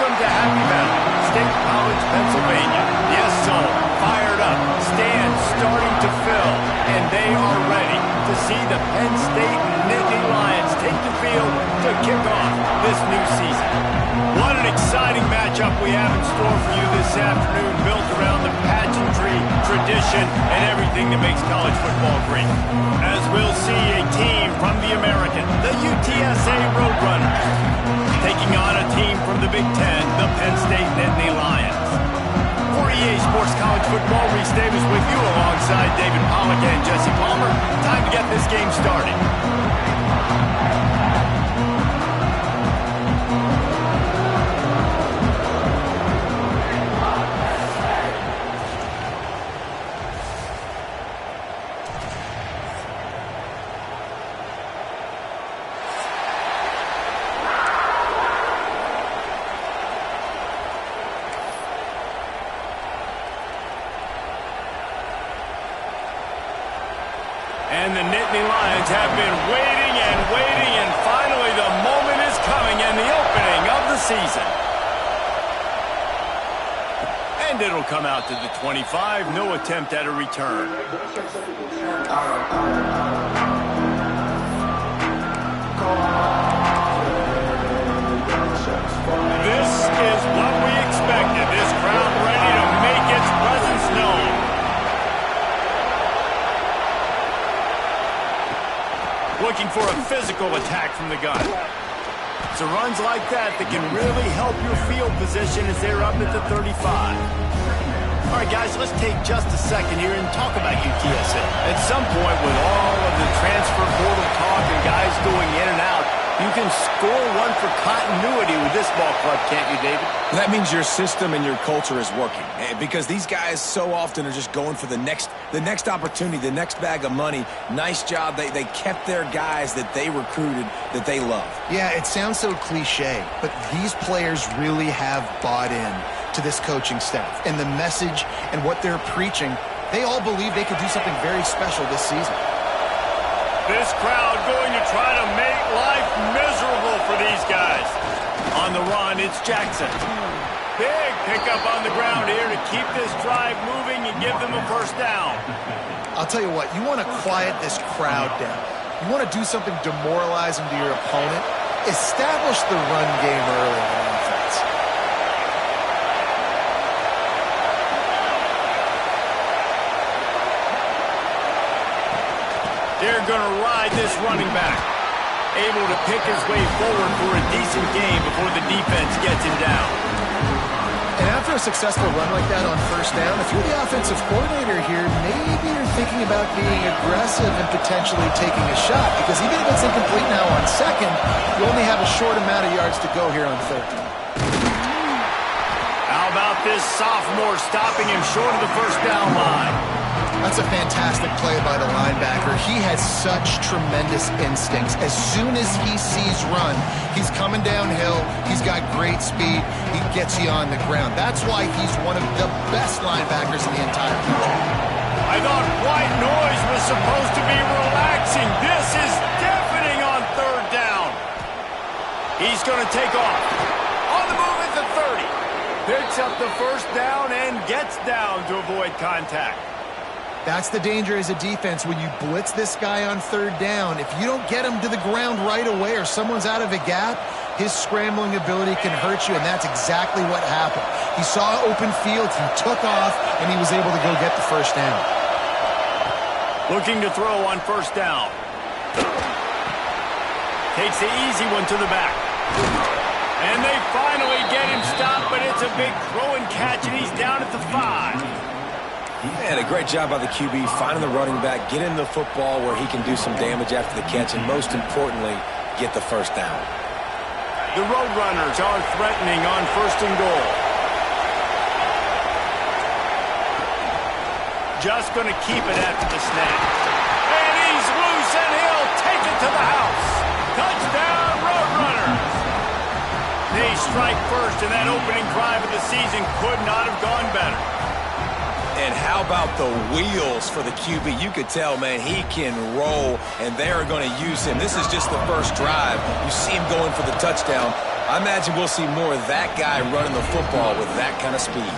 Welcome to Happy Valley, State College, Pennsylvania. Yes, so fired up, stands starting to fill, and they are ready to see the Penn State Nittany Lions take the field to kick off this new season. What an exciting matchup we have in store for you this afternoon, built around the pageantry, tradition, and everything that makes college football great. As we'll see a team from the American, the UTSA Roadrunners, taking on a team from the Big Ten, the Penn State Nittany Lions. For EA Sports College Football, Reese Davis with you alongside David Pollack and Jesse Palmer. Time to get this game started. And the Nittany Lions have been waiting, and finally the moment is coming and the opening of the season. And it'll come out to the 25, no attempt at a return. This is what we expected, this crowd ready to make its presence known. Looking for a physical attack from the gun. It's the runs like that that can really help your field position as they're up at the 35. All right, guys, let's take just a second here and talk about UTSA. At some point, with all of the transfer portal talk and guys going in and out, you can score one for continuity with this ball club, can't you, David? That means your system and your culture is working, because these guys so often are just going for the next opportunity, the next bag of money. Nice job. They kept their guys that they recruited, that they love. Yeah, it sounds so cliche, but these players really have bought in to this coaching staff and the message and what they're preaching. They all believe they could do something very special this season. This crowd going to try to make life miserable for these guys. On the run, it's Jackson. Big pickup on the ground here to keep this drive moving and give them a first down. I'll tell you what, you want to quiet this crowd down. You want to do something demoralizing to your opponent. Establish the run game early in the offense. They're going to ride this running back. Able to pick his way forward for a decent game before the defense gets him down. And after a successful run like that on first down, if you're the offensive coordinator here, maybe you're thinking about being aggressive and potentially taking a shot, because even if it's incomplete now on second, you only have a short amount of yards to go here on third. How about this sophomore stopping him short of the first down line? That's a fantastic play by the linebacker. He has such tremendous instincts. As soon as he sees run, he's coming downhill. He's got great speed. He gets you on the ground. That's why he's one of the best linebackers in the entire country. I thought white noise was supposed to be relaxing. This is deafening on third down. He's going to take off. On the move at the 30. Picks up the first down and gets down to avoid contact. That's the danger as a defense when you blitz this guy on third down. If you don't get him to the ground right away or someone's out of a gap, his scrambling ability can hurt you, and that's exactly what happened. He saw open field, he took off, and he was able to go get the first down. Looking to throw on first down. Takes the easy one to the back. And they finally get him stopped, but it's a big throw and catch, and he's down at the 5. And a great job by the QB, finding the running back, getting the football where he can do some damage after the catch, and most importantly, get the first down. The Roadrunners are threatening on first and goal. Just going to keep it after the snap. And he's loose, and he'll take it to the house. Touchdown, Roadrunners! They strike first, and that opening drive of the season could not have gone better. And how about the wheels for the QB? You could tell, man, he can roll, and they are going to use him. This is just the first drive. You see him going for the touchdown. I imagine we'll see more of that guy running the football with that kind of speed.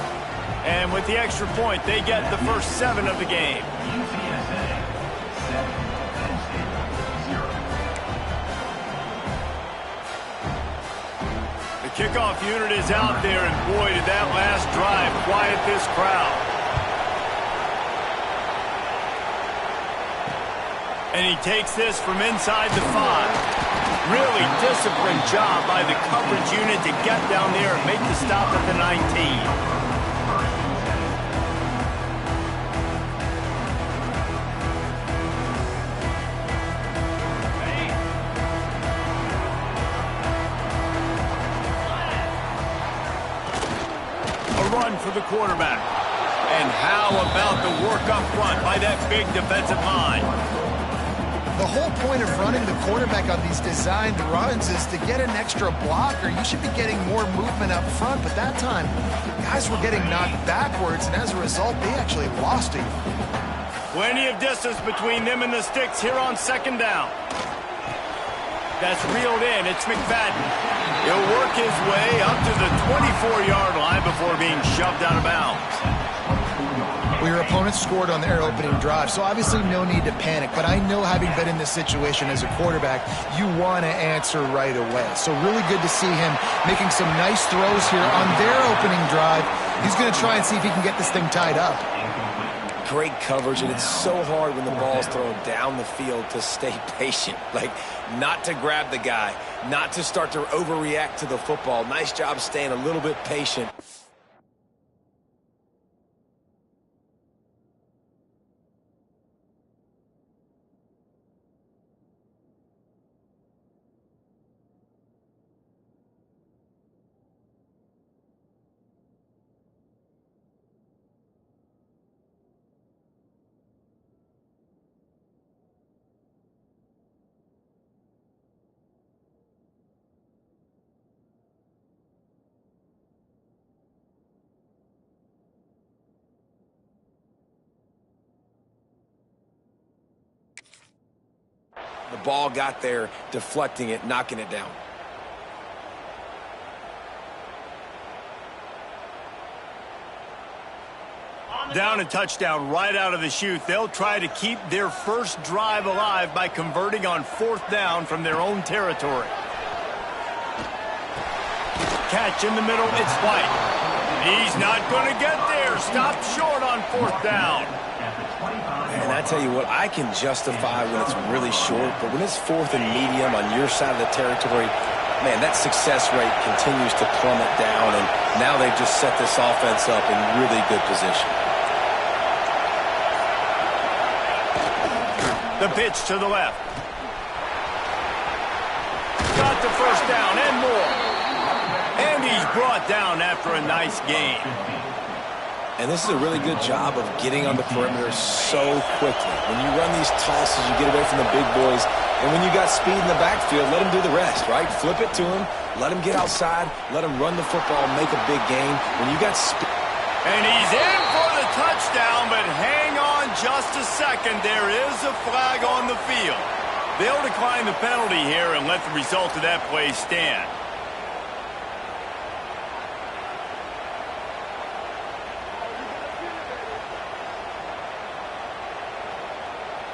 And with the extra point, they get the first 7 of the game. The kickoff unit is out there, and boy, did that last drive quiet this crowd. And he takes this from inside the 5. Really disciplined job by the coverage unit to get down there and make the stop at the 19. A run for the quarterback. And how about the work up front by that big defensive line? The whole point of running the quarterback on these designed runs is to get an extra blocker. You should be getting more movement up front, but that time, guys were getting knocked backwards, and as a result, they actually lost it. Plenty of distance between them and the sticks here on 2nd down. That's reeled in. It's McFadden. He'll work his way up to the 24-yard line before being shoved out of bounds. Well, your opponent scored on their opening drive, so obviously no need to panic. But I know, having been in this situation as a quarterback, you want to answer right away. So really good to see him making some nice throws here on their opening drive. He's going to try and see if he can get this thing tied up. Great coverage, and it's so hard when the ball's thrown down the field to stay patient. Like, not to grab the guy, not to start to overreact to the football. Nice job staying a little bit patient. The ball got there, deflecting it, knocking it down. Down and touchdown right out of the chute. They'll try to keep their first drive alive by converting on 4th down from their own territory. Catch in the middle, it's White. He's not going to get there. Stopped short on 4th down. And I tell you what, I can justify when it's really short, but when it's 4th and medium on your side of the territory, man, that success rate continues to plummet down, and now they've just set this offense up in really good position. The pitch to the left. Got the first down and more. And he's brought down after a nice gain. And this is a really good job of getting on the perimeter so quickly. When you run these tosses, you get away from the big boys. And when you got speed in the backfield, let him do the rest, right? Flip it to him, let him get outside, let him run the football, make a big gain. When you got speed. And he's in for the touchdown, but hang on just a second. There is a flag on the field. They'll decline the penalty here and let the result of that play stand.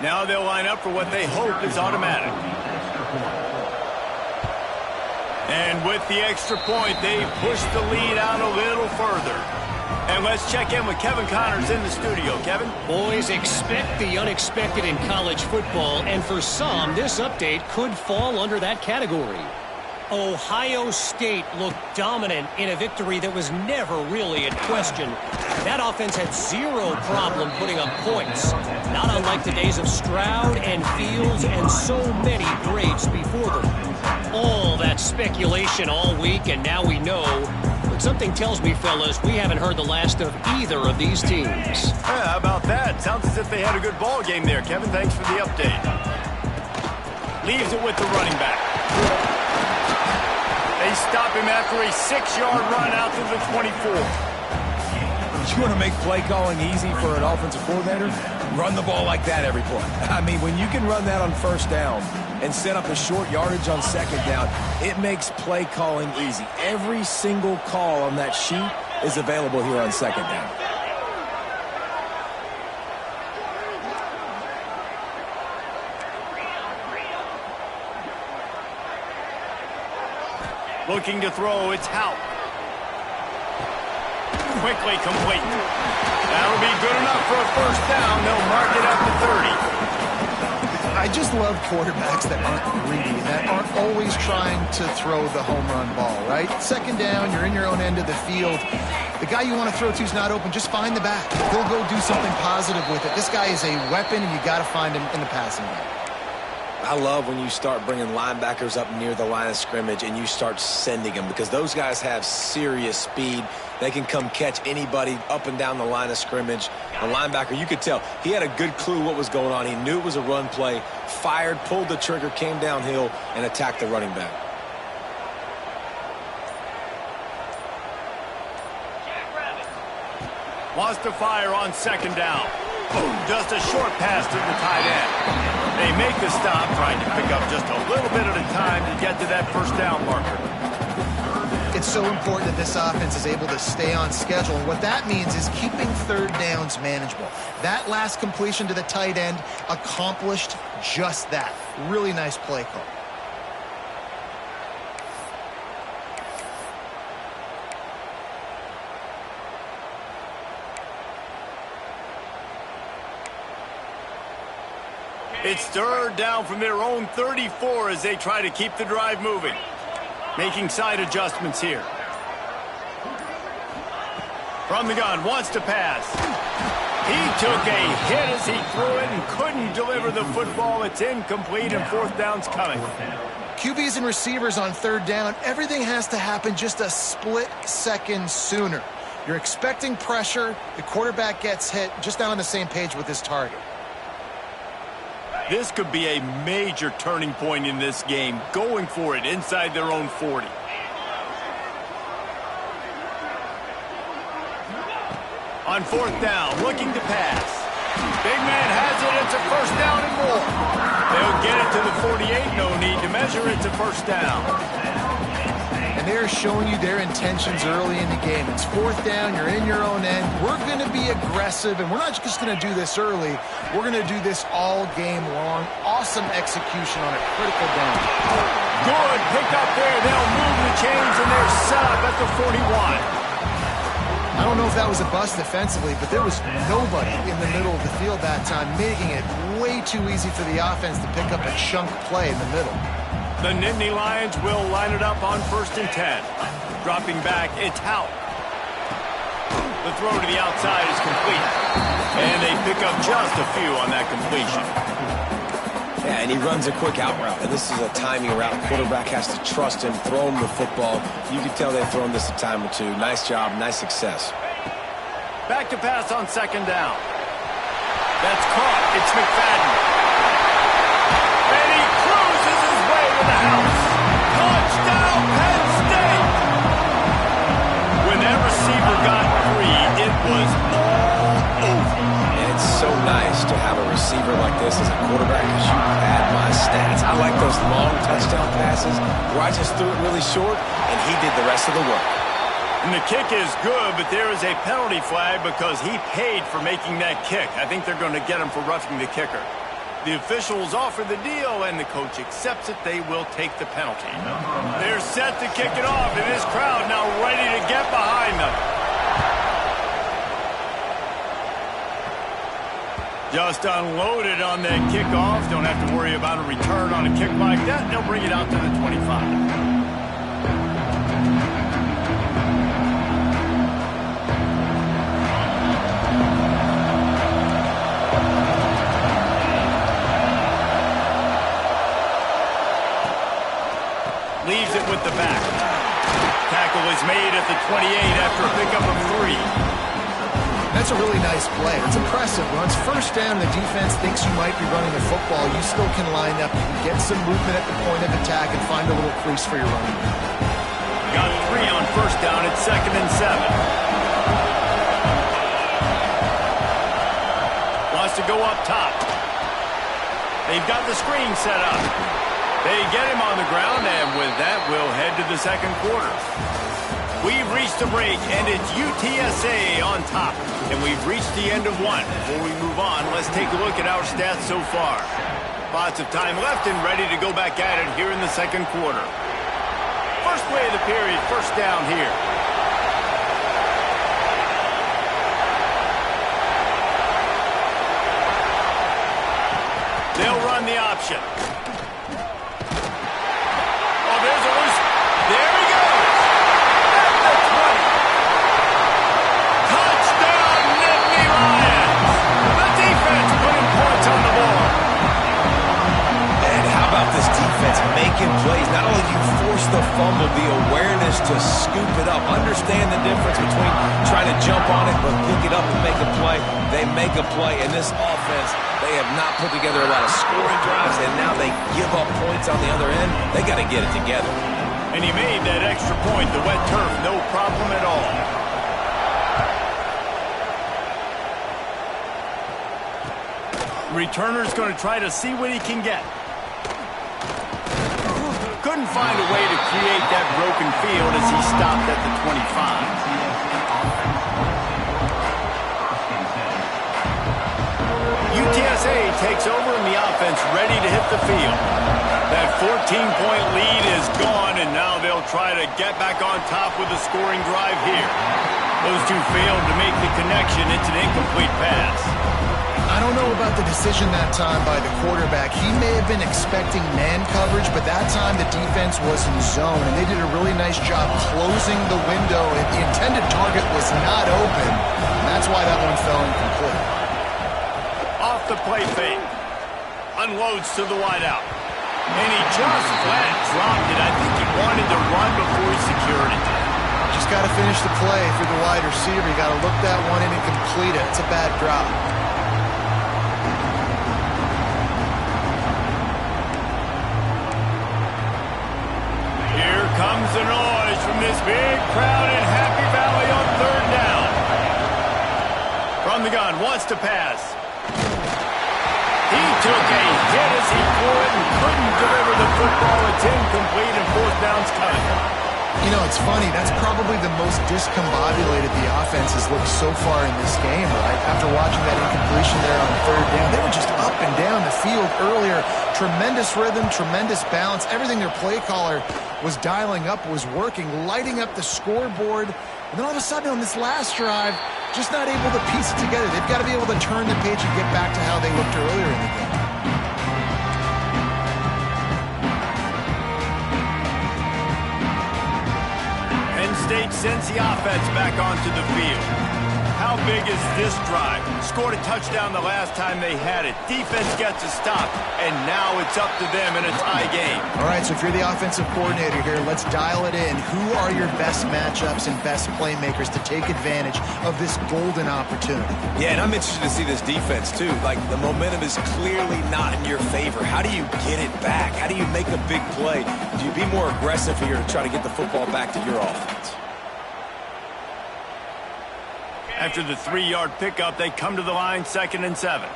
Now they'll line up for what they hope is automatic. And with the extra point, they push the lead out a little further. And let's check in with Kevin Connors in the studio. Kevin? Boys, expect the unexpected in college football, and for some, this update could fall under that category. Ohio State looked dominant in a victory that was never really in question. That offense had zero problem putting up points, not unlike the days of Stroud and Fields and so many greats before them. All that speculation all week, and now we know. But something tells me, fellas, we haven't heard the last of either of these teams. Yeah, how about that? Sounds as if they had a good ball game there, Kevin. Thanks for the update. Leaves it with the running back. They stop him after a 6-yard run out to the 24. You want to make play calling easy for an offensive coordinator? Run the ball like that every play. I mean, when you can run that on 1st down, and set up a short yardage on second down, it makes play calling easy. Every single call on that sheet is available here on second down. Looking to throw, it's Hout. Quickly complete. That'll be good enough for a first down. They'll mark it up to 30. I just love quarterbacks that aren't greedy, that aren't always trying to throw the home run ball, right? Second down, you're in your own end of the field. The guy you want to throw to is not open. Just find the back. He'll go do something positive with it. This guy is a weapon, and you got to find him in the passing game. I love when you start bringing linebackers up near the line of scrimmage and you start sending them, because those guys have serious speed. They can come catch anybody up and down the line of scrimmage. A linebacker, you could tell, he had a good clue what was going on. He knew it was a run play, fired, pulled the trigger, came downhill, and attacked the running back. Wants to fire on second down. Just a short pass to the tight end. They make the stop, trying to pick up just a little bit at a time to get to that first down marker. It's so important that this offense is able to stay on schedule, and what that means is keeping third downs manageable. That last completion to the tight end accomplished just that. Really nice play call. It's third down from their own 34 as they try to keep the drive moving. Making side adjustments here. From the gun, wants to pass. He took a hit as he threw it and couldn't deliver the football. It's incomplete and fourth down's coming. QBs and receivers on third down, everything has to happen just a split second sooner. You're expecting pressure, the quarterback gets hit, just not on the same page with his target. This could be a major turning point in this game, going for it inside their own 40. On fourth down, looking to pass. Big man has it, it's a first down and more. They'll get it to the 48, no need to measure, it's a first down. And they're showing you their intentions early in the game. It's fourth down, you're in your own end. We're going to be aggressive, and we're not just going to do this early. We're going to do this all game long. Awesome execution on a critical down. Good pick up there. They'll move the chains, and they're set up at the 41. I don't know if that was a bust defensively, but there was nobody in the middle of the field that time, making it way too easy for the offense to pick up a chunk play in the middle. The Nittany Lions will line it up on 1st and 10. Dropping back, it's Hout. The throw to the outside is complete. And they pick up just a few on that completion. Yeah, and he runs a quick out route. And this is a timing route. Quarterback has to trust him, throw him the football. You can tell they've thrown this a time or two. Nice job, nice success. Back to pass on second down. That's caught. It's McFadden. And he cruises his way to the house. Touchdown, Penn State! When that receiver got free, it was all over. And it's so nice to have a receiver like this as a quarterback, because you pad my stats. I like those long touchdown passes where I just threw it really short, and he did the rest of the work. And the kick is good, but there is a penalty flag because he paid for making that kick. I think they're going to get him for roughing the kicker. The officials offer the deal, and the coach accepts it. They will take the penalty. They're set to kick it off, and this crowd now ready to get behind them. Just unloaded on that kickoff. Don't have to worry about a return on a kick like that. They'll bring it out to the 25. Leaves it with the back. Tackle is made at the 28 after a pickup of 3. That's a really nice play. It's impressive. When it's first down, the defense thinks you might be running the football. You still can line up. You can get some movement at the point of attack and find a little crease for your running. Got 3 on first down at 2nd and 7. Wants to go up top. They've got the screen set up. They get him on the ground, and with that, we'll head to the second quarter. We've reached the break, and it's UTSA on top. And we've reached the end of one. Before we move on, let's take a look at our stats so far. Lots of time left and ready to go back at it here in the second quarter. First play of the period, first down here. They'll run the option. Oh, there's a loose. There he goes. At the 20. Touchdown, Nittany Lions. The defense putting points on the board. And how about this defense making plays? Not only do you force the fumble, the awareness to scoop it up. Understand the difference between trying to jump on it but pick it up and make a play. They make a play, and this offense, they have not put together a lot of scoring drives, and now they give up points on the other end. They got to get it together. And he made that extra point, the wet turf, no problem at all. Returner's going to try to see what he can get. Couldn't find a way to create that broken field as he stopped at the 25. UTSA takes over and the offense ready to hit the field. That 14-point lead is gone, and now they'll try to get back on top with a scoring drive here. Those two failed to make the connection. It's an incomplete pass. I don't know about the decision that time by the quarterback. He may have been expecting man coverage, but that time the defense was in zone, and they did a really nice job closing the window. The intended target was not open, and that's why that one fell incomplete. Off the play fake. Unloads to the wideout. And he just flat dropped it. I think he wanted to run before he secured it. Just got to finish the play for the wide receiver. You got to look that one in and complete it. It's a bad drop. Here comes the noise from this big crowd in Happy Valley on third down. From the gun, wants to pass. He took a hit as he threw it and couldn't deliver the football. It's incomplete and fourth down's coming. You know, it's funny. That's probably the most discombobulated the offense has looked so far in this game, right? After watching that incompletion there on third down, they were just up and down the field earlier. Tremendous rhythm, tremendous balance. Everything their play caller was dialing up was working, lighting up the scoreboard. And then all of a sudden on this last drive, just not able to piece it together. They've got to be able to turn the page and get back to how they looked earlier in the game. Penn State sends the offense back onto the field. How big is this drive? Scored a touchdown the last time they had it. Defense gets a stop, and now it's up to them in a tie game. All right, so if you're the offensive coordinator here, let's dial it in. Who are your best matchups and best playmakers to take advantage of this golden opportunity? Yeah, and I'm interested to see this defense, too. Like, the momentum is clearly not in your favor. How do you get it back? How do you make a big play? Do you be more aggressive here to try to get the football back to your offense? After the 3-yard pickup, they come to the line, 2nd and 7.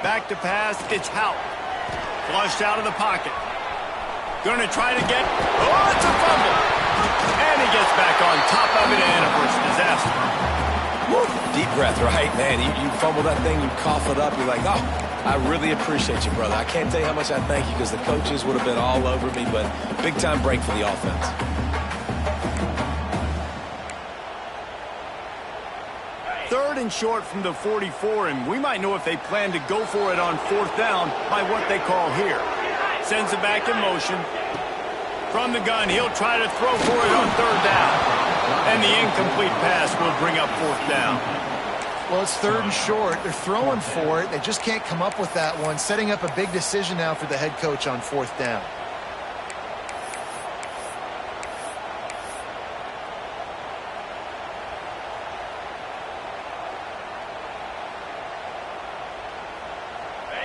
Back to pass, it's Houck. Flushed out of the pocket. Going to try to get, oh, it's a fumble. And he gets back on top of it, and a first disaster. Woo. Deep breath, right? Man, you fumble that thing, you cough it up, you're like, oh. I really appreciate you, brother. I can't tell you how much I thank you because the coaches would have been all over me, but big-time break for the offense. Third and short from the 44, and we might know if they plan to go for it on 4th down by what they call here. Sends it back in motion. From the gun, he'll try to throw for it on 3rd down. And the incomplete pass will bring up 4th down. Well, it's 3rd and short. They're throwing for it. They just can't come up with that one. Setting up a big decision now for the head coach on 4th down.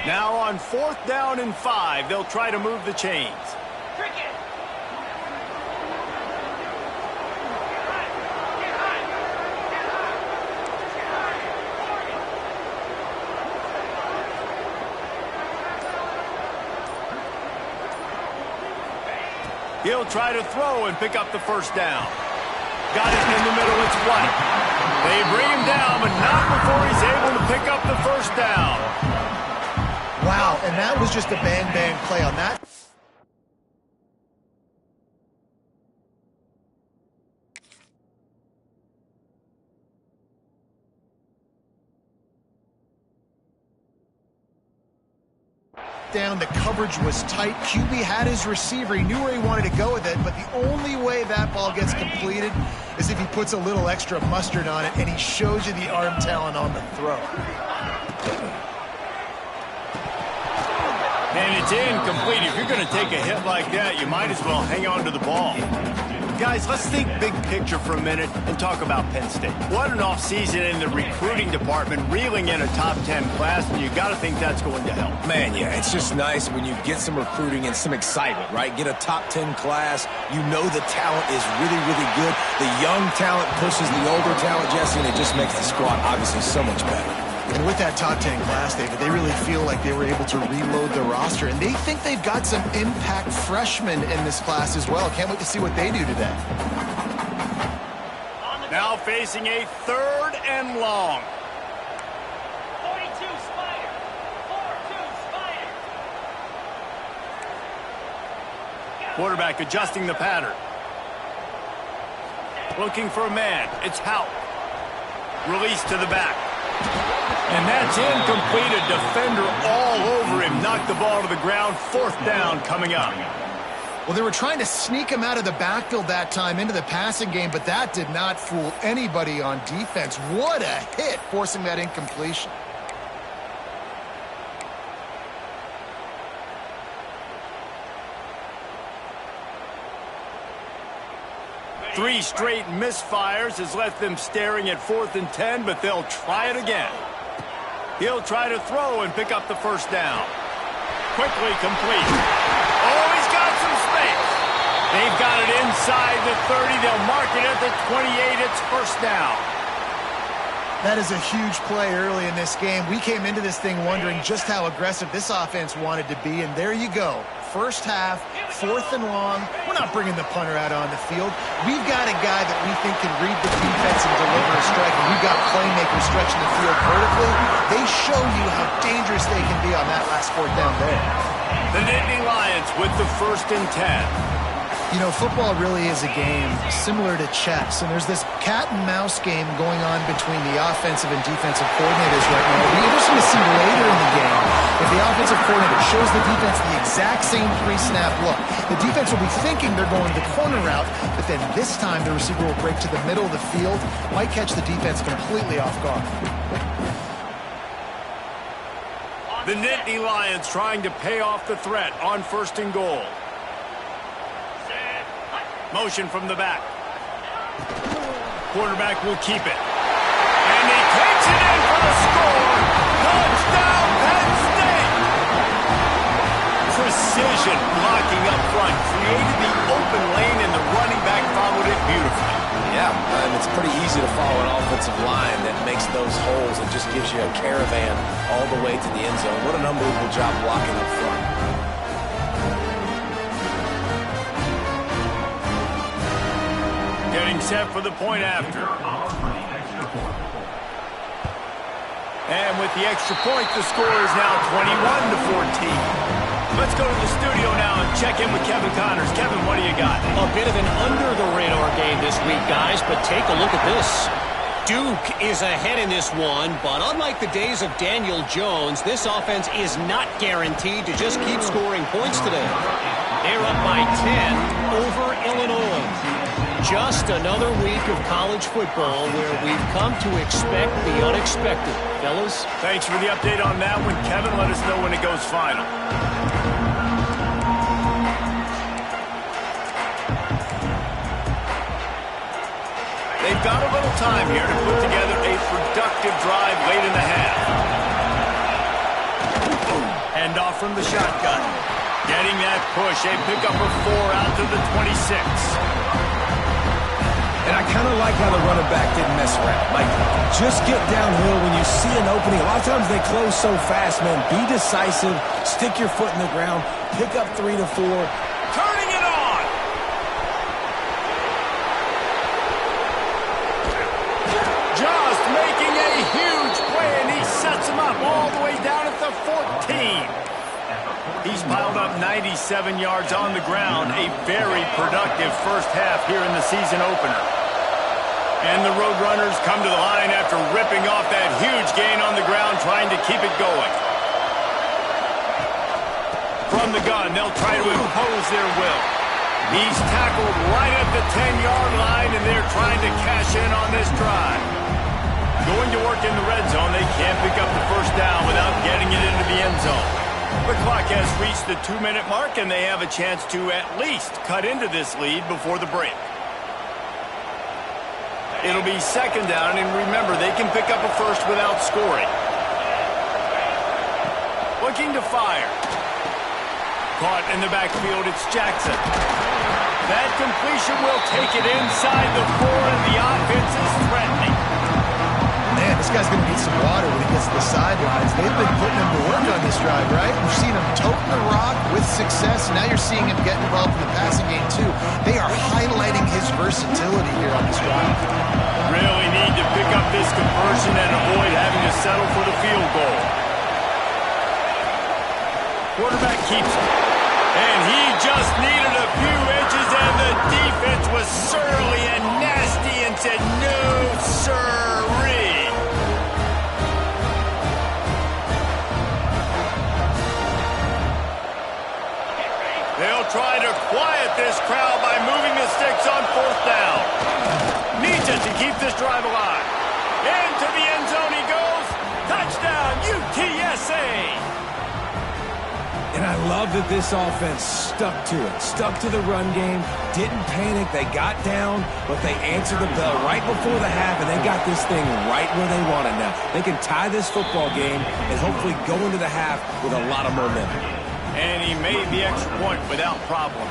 Now on 4th down and 5, they'll try to move the chains. He'll try to throw and pick up the first down. Got it in the middle. It's White. They bring him down, but not before he's able to pick up the first down. Wow, and that was just a bang-bang play on that. Down, the coverage was tight. QB had his receiver. He knew where he wanted to go with it, but the only way that ball gets completed is if he puts a little extra mustard on it, and he shows you the arm talent on the throw. And it's incomplete. If you're going to take a hit like that, you might as well hang on to the ball. Guys, let's think big picture for a minute and talk about Penn State. What an offseason in the recruiting department, reeling in a top 10 class, and you got to think that's going to help. Man, yeah, it's just nice when you get some recruiting and some excitement, right? Get a top 10 class. You know the talent is really, really good. The young talent pushes the older talent, Jesse, and it just makes the squad obviously so much better. And with that top 10 class, David, they really feel like they were able to reload the roster. And they think they've got some impact freshmen in this class as well. Can't wait to see what they do today. Now facing a 3rd and long. 42 Spider. 4-2 Spider. Quarterback adjusting the pattern. Looking for a man. It's Hout. Release to the back. And that's incomplete. A defender all over him. Knocked the ball to the ground. 4th down coming up. Well, they were trying to sneak him out of the backfield that time into the passing game, but that did not fool anybody on defense. What a hit, forcing that incompletion. Three straight misfires has left them staring at 4th and 10, but they'll try it again. He'll try to throw and pick up the first down. Quickly complete. Oh, he's got some space. They've got it inside the 30. They'll mark it at the 28. It's first down. That is a huge play early in this game. We came into this thing wondering just how aggressive this offense wanted to be, and there you go. First half, 4th and long. We're not bringing the punter out on the field. We've got a guy that we think can read the defense and deliver a strike, and we've got playmakers stretching the field vertically. They show you how dangerous they can be on that last 4th down there. The Nittany Lions with the 1st and 10. You know, football really is a game similar to chess, and there's this cat and mouse game going on between the offensive and defensive coordinators right now. It'll be interesting to see later in the game if the offensive coordinator shows the defense the exact same pre-snap look. The defense will be thinking they're going the corner route, but then this time the receiver will break to the middle of the field, might catch the defense completely off guard. The Nittany Lions trying to pay off the threat on 1st and goal. Motion from the back. Quarterback will keep it. And he takes it in for the score. Touchdown, Penn State! Precision blocking up front. Created the open lane, and the running back followed it beautifully. Yeah, and it's pretty easy to follow an offensive line that makes those holes and just gives you a caravan all the way to the end zone. What an unbelievable job blocking up front. Getting set for the point after. And with the extra point, the score is now 21-14. Let's go to the studio now and check in with Kevin Connors. Kevin, what do you got? A bit of an under-the-radar game this week, guys, but take a look at this. Duke is ahead in this one, but unlike the days of Daniel Jones, this offense is not guaranteed to just keep scoring points today. They're up by 10 over Illinois. Just another week of college football where we've come to expect the unexpected. Fellas? Thanks for the update on that one. Kevin, let us know when it goes final. They've got a little time here to put together a productive drive late in the half. Hand off from the shotgun. Getting that push. A pickup of 4 out to the 26. And I kind of like how the running back didn't mess around. Like, just get downhill when you see an opening. A lot of times they close so fast, man. Be decisive. Stick your foot in the ground. Pick up 3 to 4. Turning it on. the 14. He's piled up 97 yards on the ground. A very productive first half here in the season opener. And the Roadrunners come to the line after ripping off that huge gain on the ground, trying to keep it going. From the gun, they'll try to impose their will. He's tackled right at the 10-yard line, and they're trying to cash in on this drive. Going to work in the red zone, they can't pick up the first down without getting it into the end zone. The clock has reached the 2-minute mark, and they have a chance to at least cut into this lead before the break. It'll be second down, and remember, they can pick up a first without scoring. Looking to fire. Caught in the backfield, it's Jackson. That completion will take it inside the 4, and the offense is threatening. Man, this guy's going to need some water when he gets to the sidelines. They've been putting him to work on this drive, right? You've seen him toting the rock with success. Now you're seeing him get involved in the passing game, too. They are highlighting his versatility here on this drive. Really need to pick up this conversion and avoid having to settle for the field goal. Quarterback keeps it. And he just needed a few inches, and the defense was surly and nasty and said, no, sirree. They'll try to quiet this crowd by moving the sticks on fourth down. Needs it to keep this drive alive. Into the end zone he goes. Touchdown, UTSA. And I love that this offense stuck to it, stuck to the run game, didn't panic. They got down, but they answered the bell right before the half, and they got this thing right where they want it now. They can tie this football game and hopefully go into the half with a lot of momentum. And he made the extra point without problem.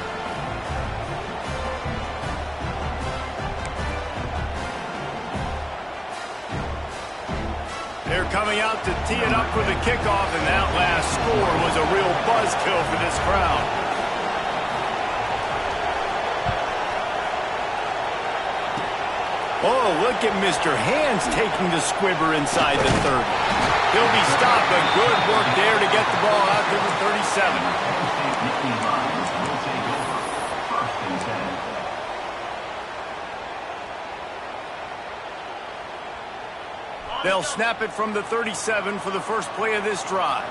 They're coming out to tee it up for the kickoff, and that last score was a real buzzkill for this crowd. Oh, look at Mr. Hands taking the squibber inside the 30. He'll be stopped, but good work there to get the ball out to the 37. They'll snap it from the 37 for the first play of this drive.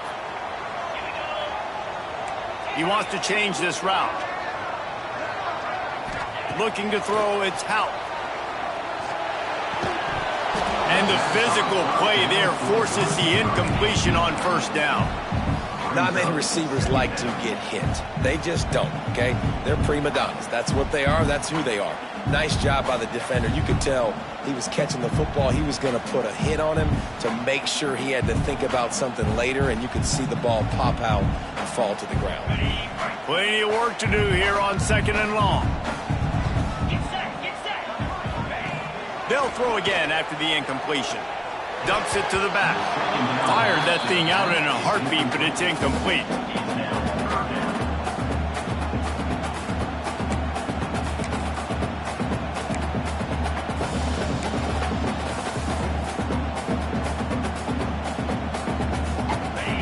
He wants to change this route. Looking to throw, it's Hout. And the physical play there forces the incompletion on first down. Not many receivers like to get hit. They just don't, okay? They're prima donnas. That's what they are. That's who they are. Nice job by the defender. You could tell he was catching the football. He was going to put a hit on him to make sure he had to think about something later, and you could see the ball pop out and fall to the ground. Plenty of work to do here on second and long. Get set. They'll throw again after the incompletion. Dumps it to the back. Fired that thing out in a heartbeat, but it's incomplete.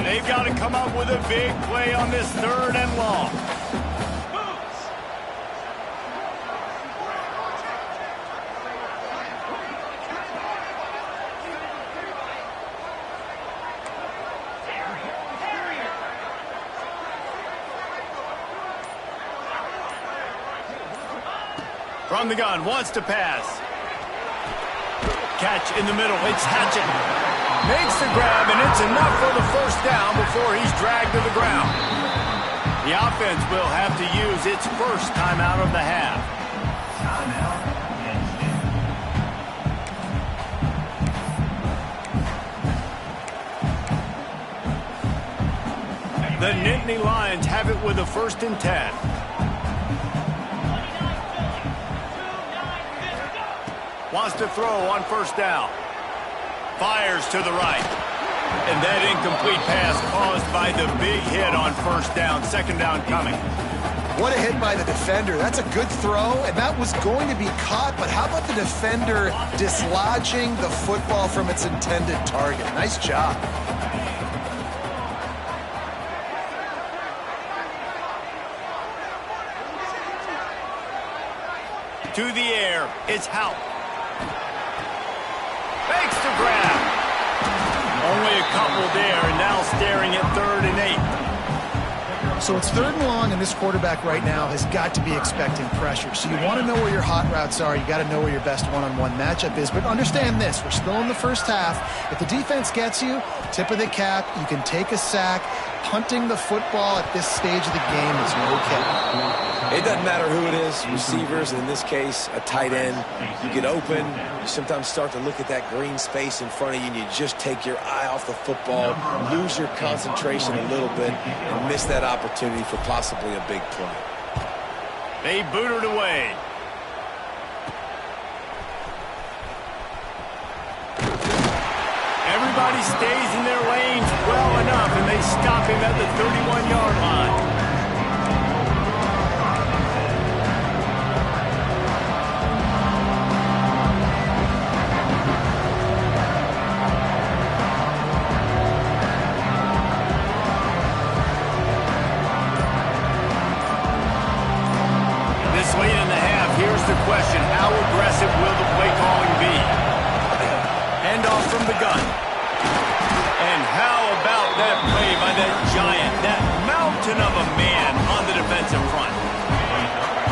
They've got to come up with a big play on this third and long. From the gun, wants to pass. Catch in the middle, it's Hatchett. Makes the grab, and it's enough for the first down before he's dragged to the ground. The offense will have to use its first timeout of the half. The Nittany Lions have it with a 1st and 10. Wants to throw on first down. Fires to the right. And that incomplete pass caused by the big hit on first down. Second down coming. What a hit by the defender. That's a good throw, and that was going to be caught, but how about the defender dislodging the football from its intended target? Nice job. To the air, it's Houck. Fakes the grab. Only a couple there, and now staring at 3rd and 8. So it's 3rd and long, and this quarterback right now has got to be expecting pressure. So you want to know where your hot routes are. You got to know where your best one-on-one matchup is. But understand this, we're still in the first half. If the defense gets you, tip of the cap, you can take a sack. Punting the football at this stage of the game is okay. It doesn't matter who it is, receivers, in this case, a tight end. You get open, you sometimes start to look at that green space in front of you, and you just take your eye off the football, lose your concentration a little bit, and miss that opportunity for possibly a big play. They boot it away. Everybody stays in their lanes well enough, and they stop him at the 31-yard line. This late in the half, here's the question. How aggressive will the play calling be? Handoff from the gun. And how about that play by that giant, that mountain of a man on the defensive front?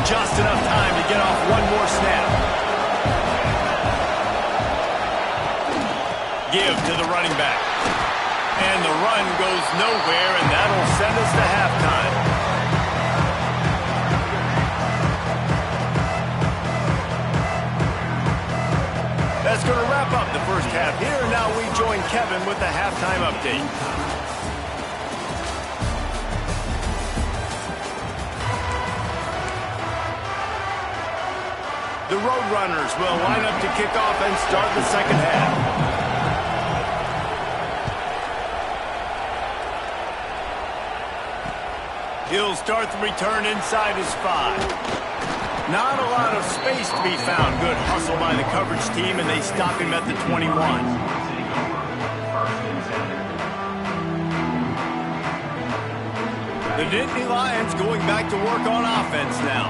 Just enough time to get off one more snap. Give to the running back. And the run goes nowhere, and that'll send us to halftime. That's going to wrap up the first half here, and now we join Kevin with the halftime update. The Roadrunners will line up to kick off and start the second half. He'll start the return inside his 5. Not a lot of space to be found. Good hustle by the coverage team, and they stop him at the 21. The Nittany Lions going back to work on offense now.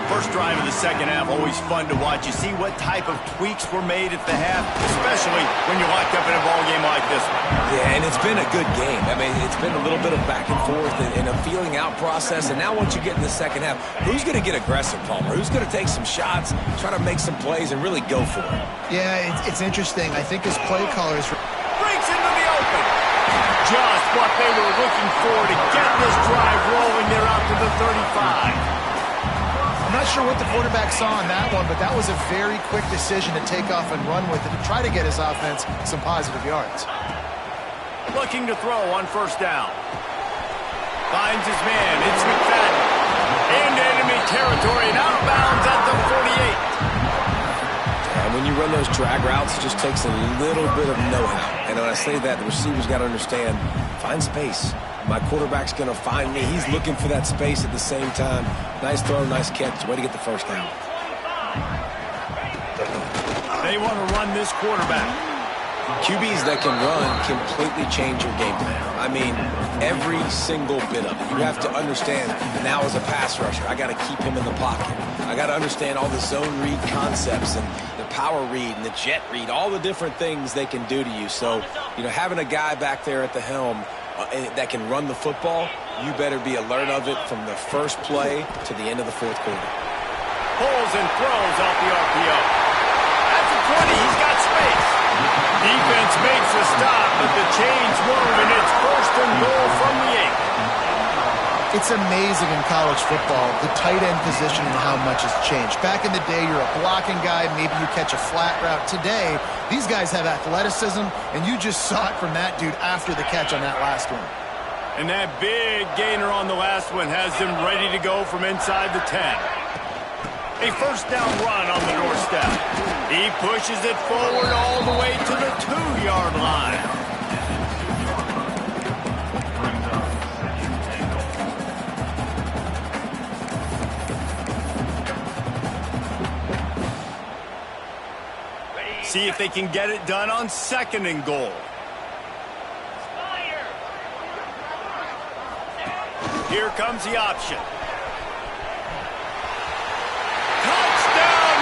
First drive of the second half, always fun to watch. You see what type of tweaks were made at the half, especially when you're locked up in a ball game like this one. Yeah, and it's been a good game. I mean, it's been a little bit of back and forth and a feeling out process. And now once you get in the second half, who's going to get aggressive, Palmer? Who's going to take some shots, try to make some plays, and really go for it? Yeah, it's interesting. I think his play callers... Breaks into the open. Just what they were looking for to get this drive rolling. They're out to the 35. I'm not sure what the quarterback saw on that one, but that was a very quick decision to take off and run with it to try to get his offense some positive yards. Looking to throw on first down. Finds his man. It's McFadden. Into enemy territory and out of bounds at the 48. And when you run those drag routes, it just takes a little bit of know-how. And when I say that, the receiver's got to understand, find space. My quarterback's going to find me. He's looking for that space at the same time. Nice throw, nice catch. Way to get the first down. They want to run this quarterback. QBs that can run completely change your game plan. I mean, every single bit of it. You have to understand now as a pass rusher, I got to keep him in the pocket. I got to understand all the zone read concepts and the power read and the jet read, all the different things they can do to you. So, having a guy back there at the helm that can run the football, you better be alert of it from the first play to the end of the fourth quarter. Pulls and throws out the RPO. At the 20, he's got space. Defense makes a stop, but the chains move, and it's first and goal from the 8. It's amazing in college football, the tight end position and how much has changed. Back in the day, you're a blocking guy, maybe you catch a flat route. Today, these guys have athleticism, and you just saw it from that dude after the catch on that last one. And that big gainer on the last one has them ready to go from inside the 10. A first down run on the doorstep. He pushes it forward all the way to the 2-yard line. See if they can get it done on second and goal. Here comes the option. Touchdown,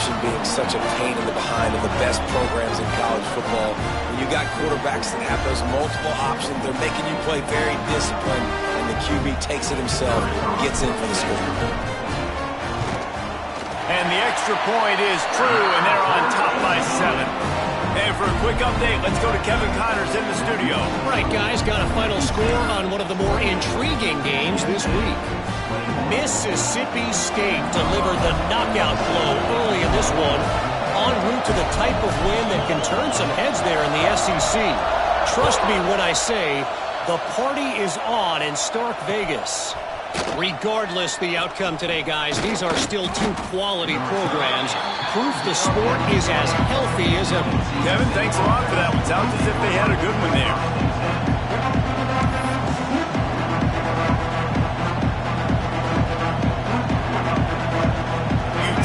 option being such a pain in the behind of the best programs in college football. When you got quarterbacks that have those multiple options, they're making you play very disciplined, and the QB takes it himself, gets in for the score. And the extra point is true, and they're on top by 7. And for a quick update, let's go to Kevin Connors in the studio. Right, guys, got a final score on one of the more intriguing games this week. Mississippi State delivered the knockout blow early in this one, en route to the type of win that can turn some heads there in the SEC. Trust me when I say the party is on in Stark Vegas. Regardless the outcome today, guys, these are still two quality programs. Proof the sport is as healthy as ever. Kevin, thanks a lot for that one. Sounds as if they had a good one there.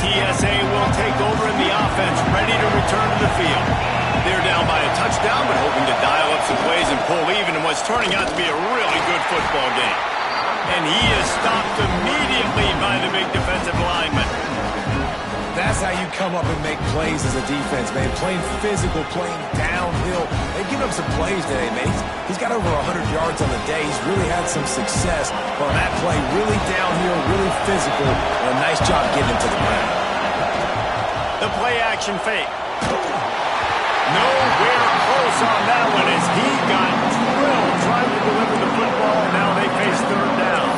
UTSA will take over in the offense, ready to return to the field. They're down by a touchdown, but hoping to dial up some plays and pull even in what's turning out to be a really good football game. And he is stopped immediately by the big defensive lineman. That's how you come up and make plays as a defense, man. Playing physical, playing downhill. They've given up some plays today, man. He's got over 100 yards on the day. He's really had some success on that play. Really downhill, really physical, and a nice job getting him to the ground. The play action fake. Nowhere close on that one as he got drilled trying to deliver the football, and now they face third down.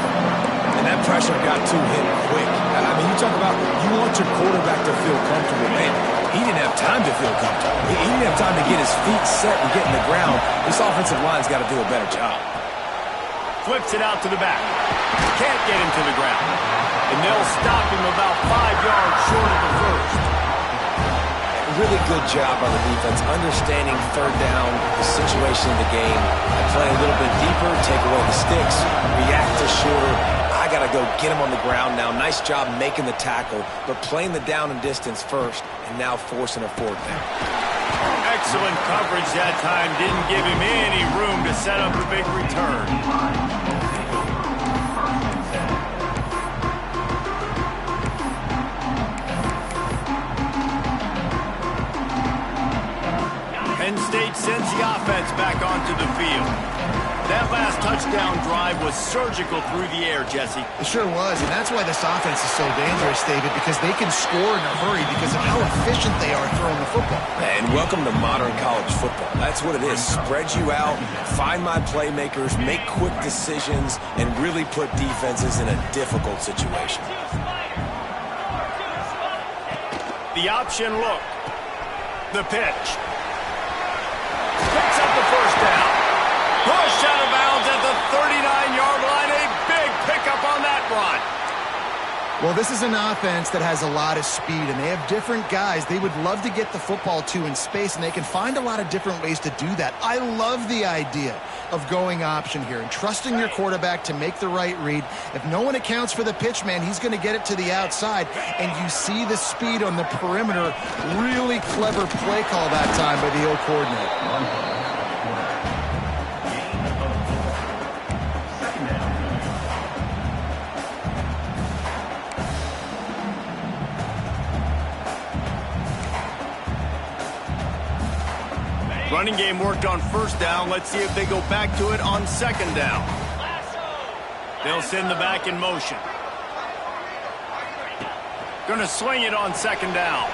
And that pressure got to him quick. I mean, you talk about you want your quarterback to feel comfortable. Man, he didn't have time to feel comfortable. He didn't have time to get his feet set and get in the ground. This offensive line's got to do a better job. Flips it out to the back. Can't get him to the ground. And they'll stop him about 5 yards short of the first. Really good job on the defense, understanding third down, the situation of the game. I play a little bit deeper, take away the sticks, react to shorter. I got to go get him on the ground now. Nice job making the tackle, but playing the down and distance first, and now forcing a fourth down. Excellent coverage that time. Didn't give him any room to set up a big return. Penn State sends the offense back onto the field. That last touchdown drive was surgical through the air, Jesse. It sure was, and that's why this offense is so dangerous, David, because they can score in a hurry because of how efficient they are throwing the football. And welcome to modern college football. That's what it is. Spread you out, find my playmakers, make quick decisions, and really put defenses in a difficult situation. The option look. The pitch. Picks up the first down. Pushed out of bounds at the 39-yard line. A big pickup on that run. Well, this is an offense that has a lot of speed, and they have different guys they would love to get the football to in space, and they can find a lot of different ways to do that. I love the idea of going option here and trusting your quarterback to make the right read. If no one accounts for the pitch, man, he's going to get it to the outside, and you see the speed on the perimeter. Really clever play call that time by the O coordinator. Running game worked on first down. Let's see if they go back to it on second down. They'll send the back in motion. Going to swing it on second down.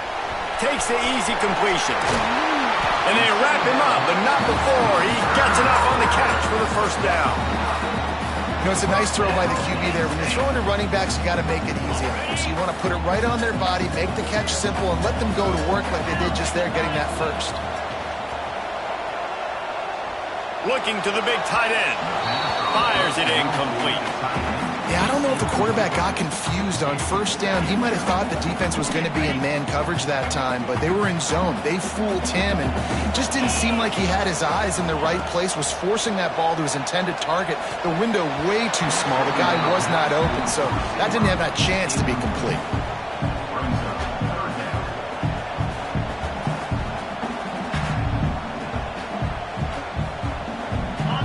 Takes the easy completion. And they wrap him up, but not before he gets enough on the catch for the first down. You know, it's a nice throw by the QB there. When you're throwing to running backs, you got to make it easy on them. So you want to put it right on their body, make the catch simple, and let them go to work like they did just there, getting that first. Looking to the big tight end. Fires it incomplete. Yeah, I don't know if the quarterback got confused on first down. He might have thought the defense was going to be in man coverage that time, but they were in zone. They fooled him, and just didn't seem like he had his eyes in the right place, was forcing that ball to his intended target. The window way too small. The guy was not open, so that didn't have that chance to be complete.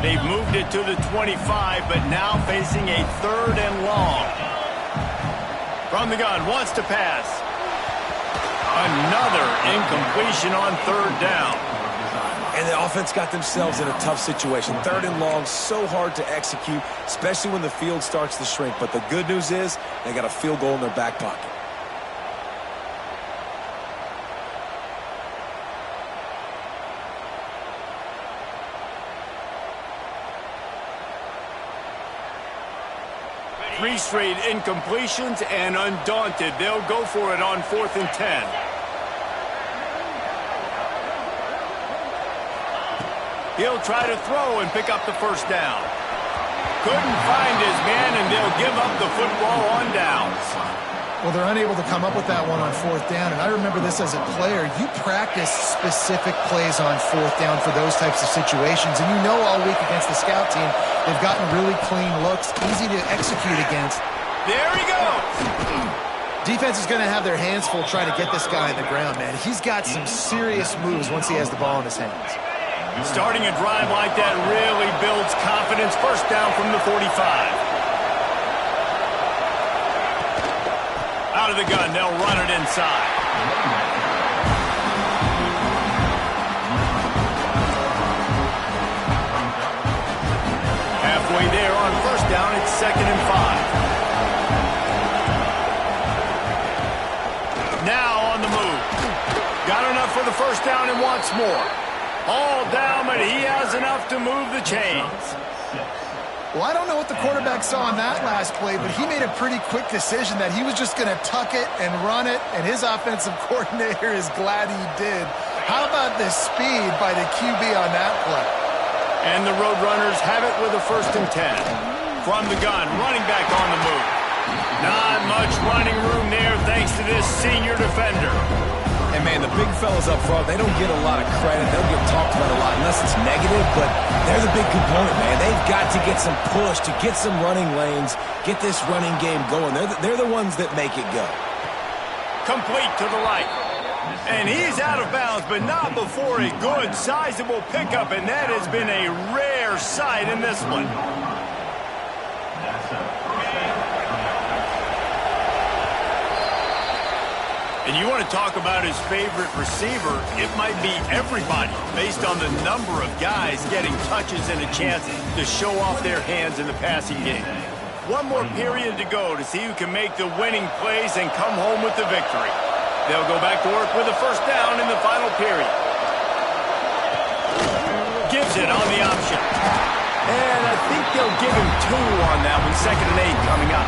They've moved it to the 25, but now facing a third and long. From the gun, wants to pass. Another incompletion on third down. And the offense got themselves in a tough situation. Third and long, so hard to execute, especially when the field starts to shrink. But the good news is they got a field goal in their back pocket. Three straight incompletions, and undaunted, they'll go for it on 4th and 10. He'll try to throw and pick up the first down. Couldn't find his man, and they'll give up the football on downs. Well, they're unable to come up with that one on 4th down, and I remember this as a player. You practice specific plays on 4th down for those types of situations, and you know all week against the scout team, they've gotten really clean looks, easy to execute against. There he goes! Defense is going to have their hands full trying to get this guy on the ground, man. He's got some serious moves once he has the ball in his hands. Starting a drive like that really builds confidence. First down from the 45. Out of the gun, they'll run it inside. Halfway there on first down, it's 2nd and 5. Now on the move. Got enough for the first down and wants more. All down, but he has enough to move the chains. Well, I don't know what the quarterback saw on that last play, but he made a pretty quick decision that he was just going to tuck it and run it, and his offensive coordinator is glad he did. How about the speed by the QB on that play? And the Roadrunners have it with a 1st and 10. From the gun, running back on the move. Not much running room there thanks to this senior defender. And, man, the big fellas up front, they don't get a lot of credit. They'll get talked about a lot unless it's negative, but they're the big component, man. They've got to get some push, to get some running lanes, get this running game going. They're the ones that make it go. Complete to the right. And he's out of bounds, but not before a good, sizable pickup, and that has been a rare sight in this one. And you want to talk about his favorite receiver, it might be everybody based on the number of guys getting touches and a chance to show off their hands in the passing game. One more period to go to see who can make the winning plays and come home with the victory. They'll go back to work with a first down in the final period. Gives it on the option. And I think they'll give him 2 on that one. 2nd and 8 coming up.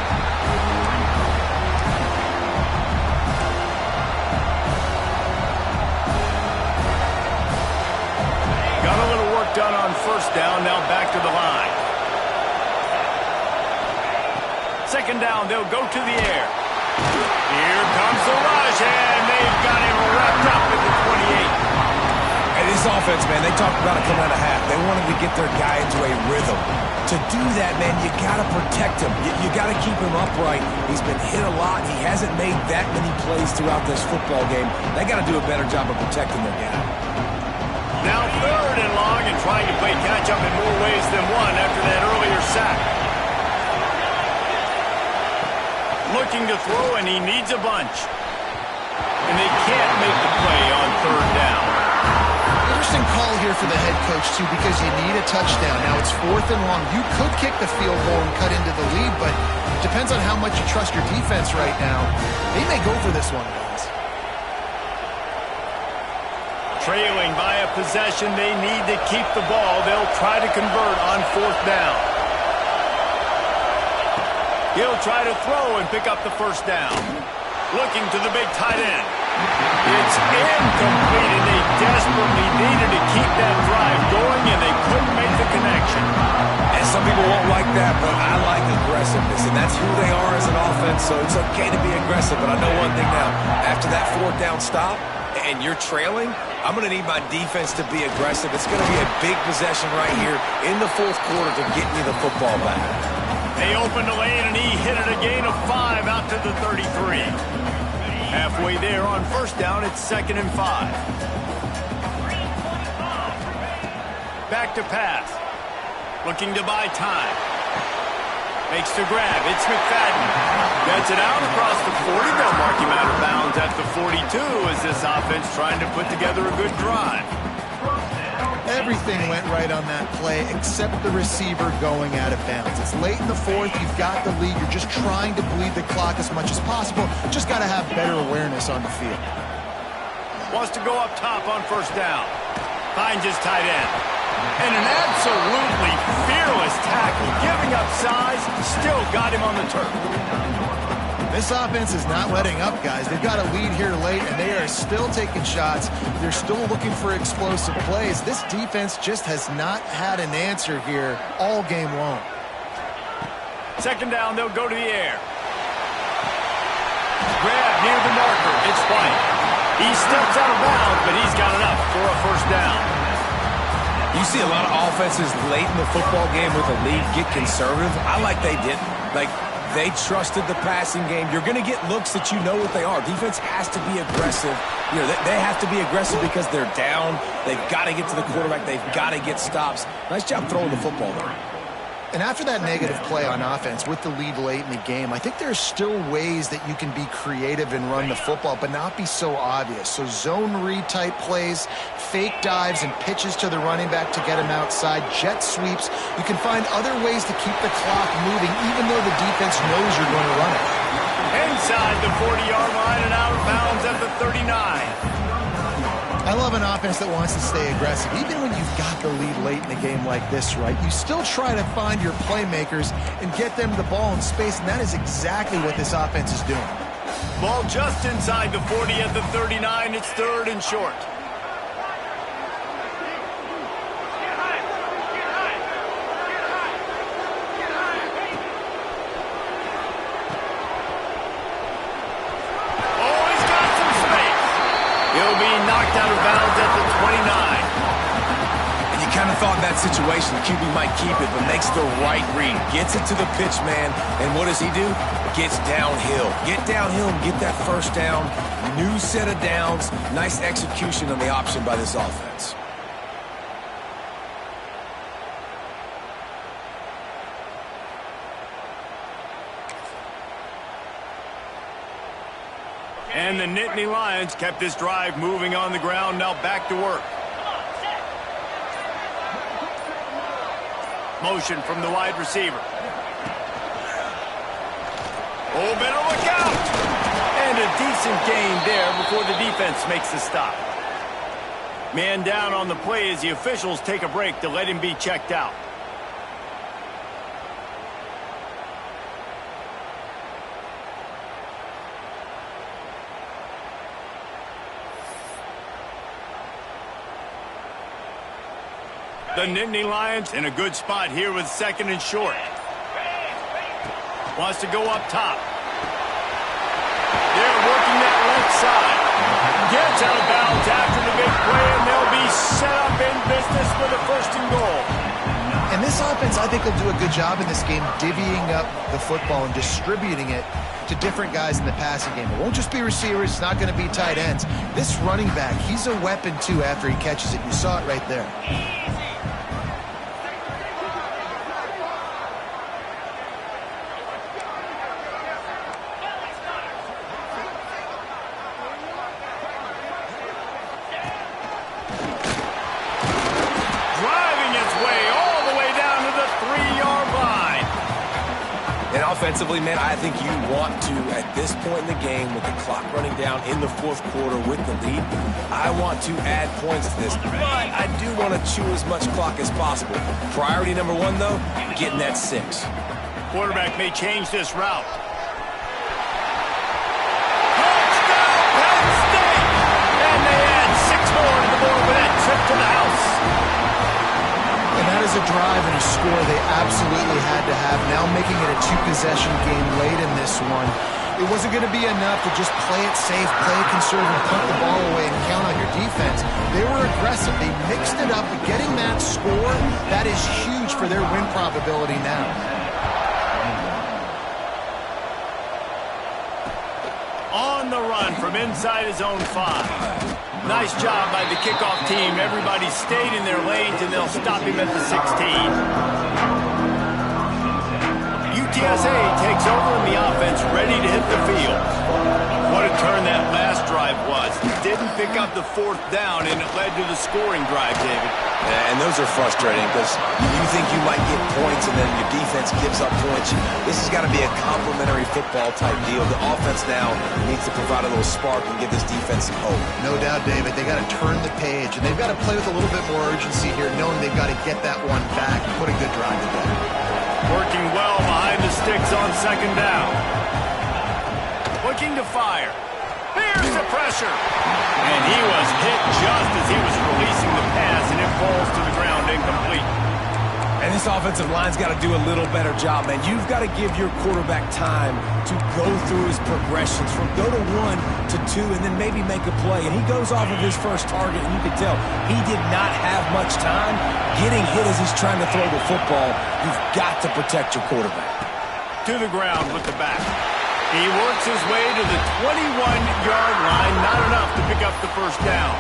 Got a little work done on first down, now back to the line. 2nd down, they'll go to the air. Here comes the rush, and they've got him wrapped up at the 28. Hey, this offense, man, they talked about it coming out of half. They wanted to get their guy into a rhythm. To do that, man, you got to protect him. You got to keep him upright. He's been hit a lot. He hasn't made that many plays throughout this football game. They got to do a better job of protecting their guy. Now 3rd and long, and trying to play catch-up in more ways than one after that earlier sack. Looking to throw, and he needs a bunch. And they can't make the play on 3rd down. Interesting call here for the head coach, too, because you need a touchdown. Now it's 4th and long. You could kick the field goal and cut into the lead, but it depends on how much you trust your defense right now. They may go for this one, guys. Trailing by a possession, they need to keep the ball. They'll try to convert on 4th down. He'll try to throw and pick up the first down. Looking to the big tight end. It's incomplete, and they desperately needed to keep that drive going, and they couldn't make the connection. And some people won't like that, but I like aggressiveness, and that's who they are as an offense, so it's okay to be aggressive. But I know one thing now. After that 4th down stop, and you're trailing, I'm going to need my defense to be aggressive. It's going to be a big possession right here in the 4th quarter to get me the football back. They opened the lane, and he hit it a gain of 5 out to the 33. Halfway there on first down, it's 2nd and 5. Back to pass. Looking to buy time. Makes the grab. It's McFadden. Gets it out across the 40. They'll mark him out of bounds at the 42 as this offense trying to put together a good drive. Everything went right on that play except the receiver going out of bounds. It's late in the fourth. You've got the lead. You're just trying to bleed the clock as much as possible. Just got to have better awareness on the field. Wants to go up top on first down. Finds his tight end. And an absolutely fearless tackle. Giving up size. Still got him on the turf. This offense is not letting up, guys. They've got a lead here late, and they are still taking shots. They're still looking for explosive plays. This defense just has not had an answer here all game long. Second down, they'll go to the air. Grab near the marker. It's White. He steps out of bounds, but he's got enough for a first down. You see a lot of offenses late in the football game with a lead get conservative. I like they didn't. Like, they trusted the passing game. You're going to get looks that you know what they are. Defense has to be aggressive. You know, they have to be aggressive because they're down. They've got to get to the quarterback. They've got to get stops. Nice job throwing the football there. And after that negative play on offense with the lead late in the game, I think there's still ways that you can be creative and run the football, but not be so obvious. So zone read type plays, fake dives and pitches to the running back to get him outside, jet sweeps. You can find other ways to keep the clock moving even though the defense knows you're going to run it. Inside the 40-yard line and out of bounds at the 39. I love an offense that wants to stay aggressive. Even when you've got the lead late in the game like this, right, you still try to find your playmakers and get them the ball in space, and that is exactly what this offense is doing. Ball just inside the 40 at the 39. It's third and short. He'll be knocked out of bounds at the 29. And you kind of thought in that situation the QB might keep it, but makes the right read. Gets it to the pitch man, and what does he do? Gets downhill. Get downhill and get that first down. New set of downs. Nice execution on the option by this offense. And the Nittany Lions kept this drive moving on the ground. Now back to work. Motion from the wide receiver. Oh, better look out! And a decent gain there before the defense makes the stop. Man down on the play as the officials take a break to let him be checked out. The Nittany Lions in a good spot here with second and short. Wants to go up top. They're working that left side. Gets out of bounds after the big play, and they'll be set up in business with a first and goal. And this offense, I think, will do a good job in this game divvying up the football and distributing it to different guys in the passing game. It won't just be receivers. It's not going to be tight ends. This running back, he's a weapon, too, after he catches it. You saw it right there. Offensively, man, I think you want to, at this point in the game, with the clock running down in the fourth quarter with the lead, I want to add points to this, but I do want to chew as much clock as possible. Priority number one, though, getting that 6. Quarterback may change this route. Touchdown, Penn State! And they add 6 more to the board with that trip to the house. And that is a drive and a score they absolutely had to have. Now making it a 2-possession game late in this one. It wasn't going to be enough to just play it safe, play it conservative, punt the ball away, and count on your defense. They were aggressive. They mixed it up. But getting that score, that is huge for their win probability now. On the run from inside his own 5. Nice job by the kickoff team. Everybody stayed in their lanes, and they'll stop him at the 16. You UTSA takes over in the offense, ready to hit the field. What a turn that last drive was. Didn't pick up the fourth down, and it led to the scoring drive, David. Yeah, and those are frustrating because you think you might get points and then your defense gives up points. This has got to be a complementary football type deal. The offense now needs to provide a little spark and give this defense some hope. No doubt, David. They got to turn the page, and they've got to play with a little bit more urgency here, knowing they've got to get that one back and put a good drive together. Working well behind the sticks on second down. Looking to fire. Here's the pressure. And he was hit just as he was releasing the pass, and it falls to the ground incomplete. And this offensive line's got to do a little better job, man. You've got to give your quarterback time to go through his progressions from go to 1 to 2 and then maybe make a play. And he goes off of his first target, and you can tell he did not have much time getting hit as he's trying to throw the football. You've got to protect your quarterback. To the ground with the back. He works his way to the 21-yard line. Not enough to pick up the first down.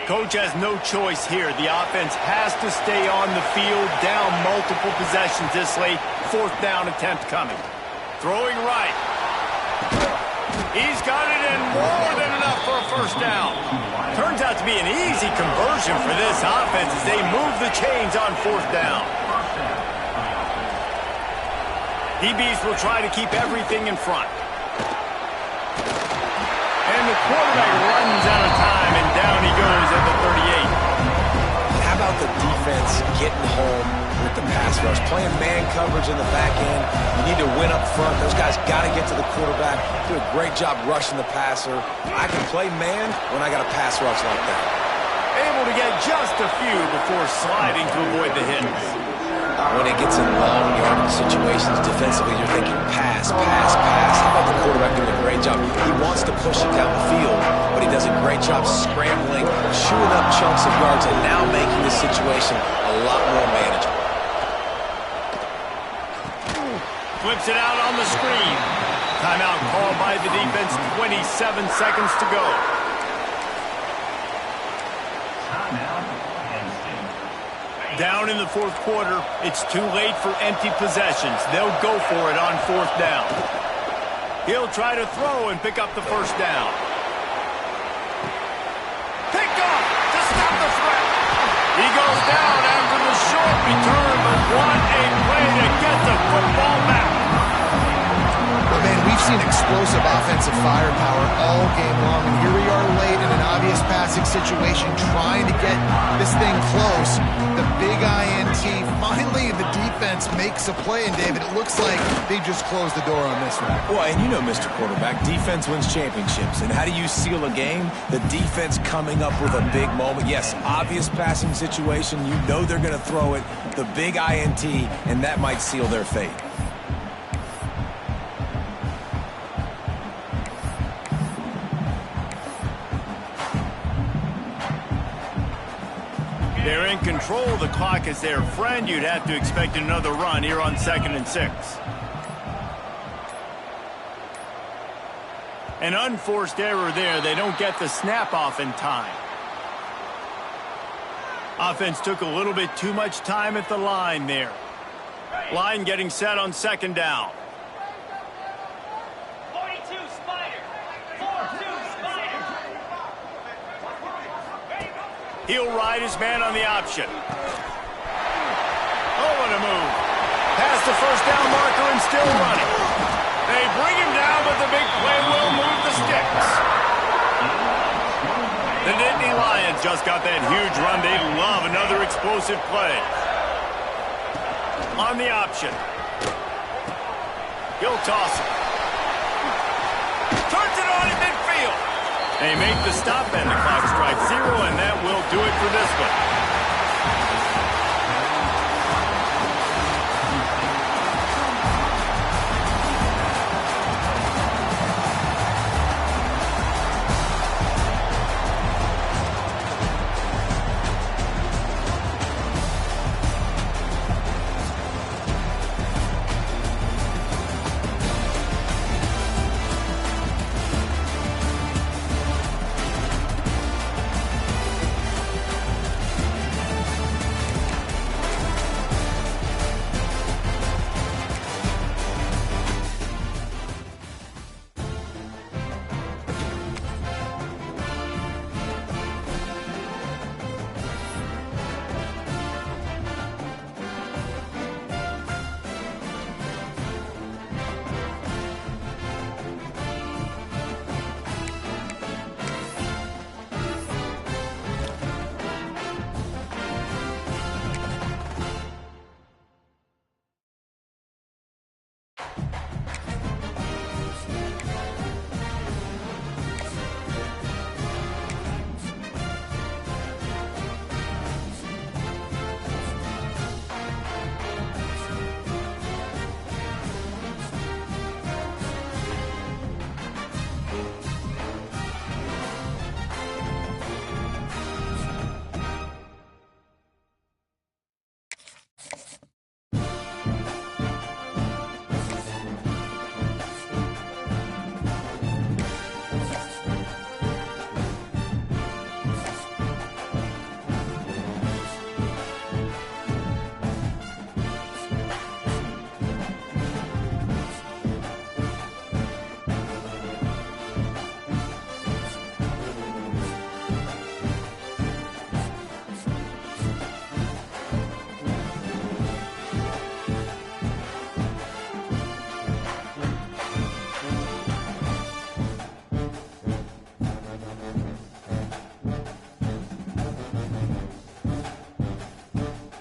Coach has no choice here. The offense has to stay on the field, down multiple possessions this late. Fourth down attempt coming. Throwing right. He's got it in more than enough for a first down. Turns out to be an easy conversion for this offense as they move the chains on fourth down. DBs will try to keep everything in front. And the quarterback runs out of time, and down he goes at the 38. How about the defense getting home with the pass rush? Playing man coverage in the back end. You need to win up front. Those guys got to get to the quarterback. Do a great job rushing the passer. I can play man when I got a pass rush like that. Able to get just a few before sliding to avoid the hits. When it gets in long yardage situations defensively, you're thinking pass, pass, pass. How about the quarterback doing a great job? He wants to push it down the field, but he does a great job scrambling, chewing up chunks of yards, and now making the situation a lot more manageable. Flips it out on the screen. Timeout called by the defense. 27 seconds to go. Down in the fourth quarter, it's too late for empty possessions. They'll go for it on fourth down. He'll try to throw and pick up the first down. Picked off to stop the threat. He goes down after the short return, but what a play to get the football back. Well, man, we've seen explosive offensive firepower all game long, and here we are late in an obvious passing situation trying to get this thing close. The big INT, finally the defense makes a play, and David, it looks like they just closed the door on this one. Well, and you know, Mr. Quarterback, defense wins championships. And how do you seal a game? The defense coming up with a big moment. Yes, obvious passing situation. You know they're going to throw it. The big INT, and that might seal their fate. They're in control. The clock is their friend. You'd have to expect another run here on 2nd and 6. An unforced error there. They don't get the snap off in time. Offense took a little bit too much time at the line there. Line getting set on 2nd down. 42 Spider. 4-2 Spider. He'll ride his man on the option. Oh, what a move. Past the first down marker and still running. They bring him down, but the big play will move the sticks. The Nittany Lions just got that huge run. They love another explosive play. On the option. He'll toss it. Turns it on in midfield. They make the stop, and the clock strikes 0, and that will do it for this one.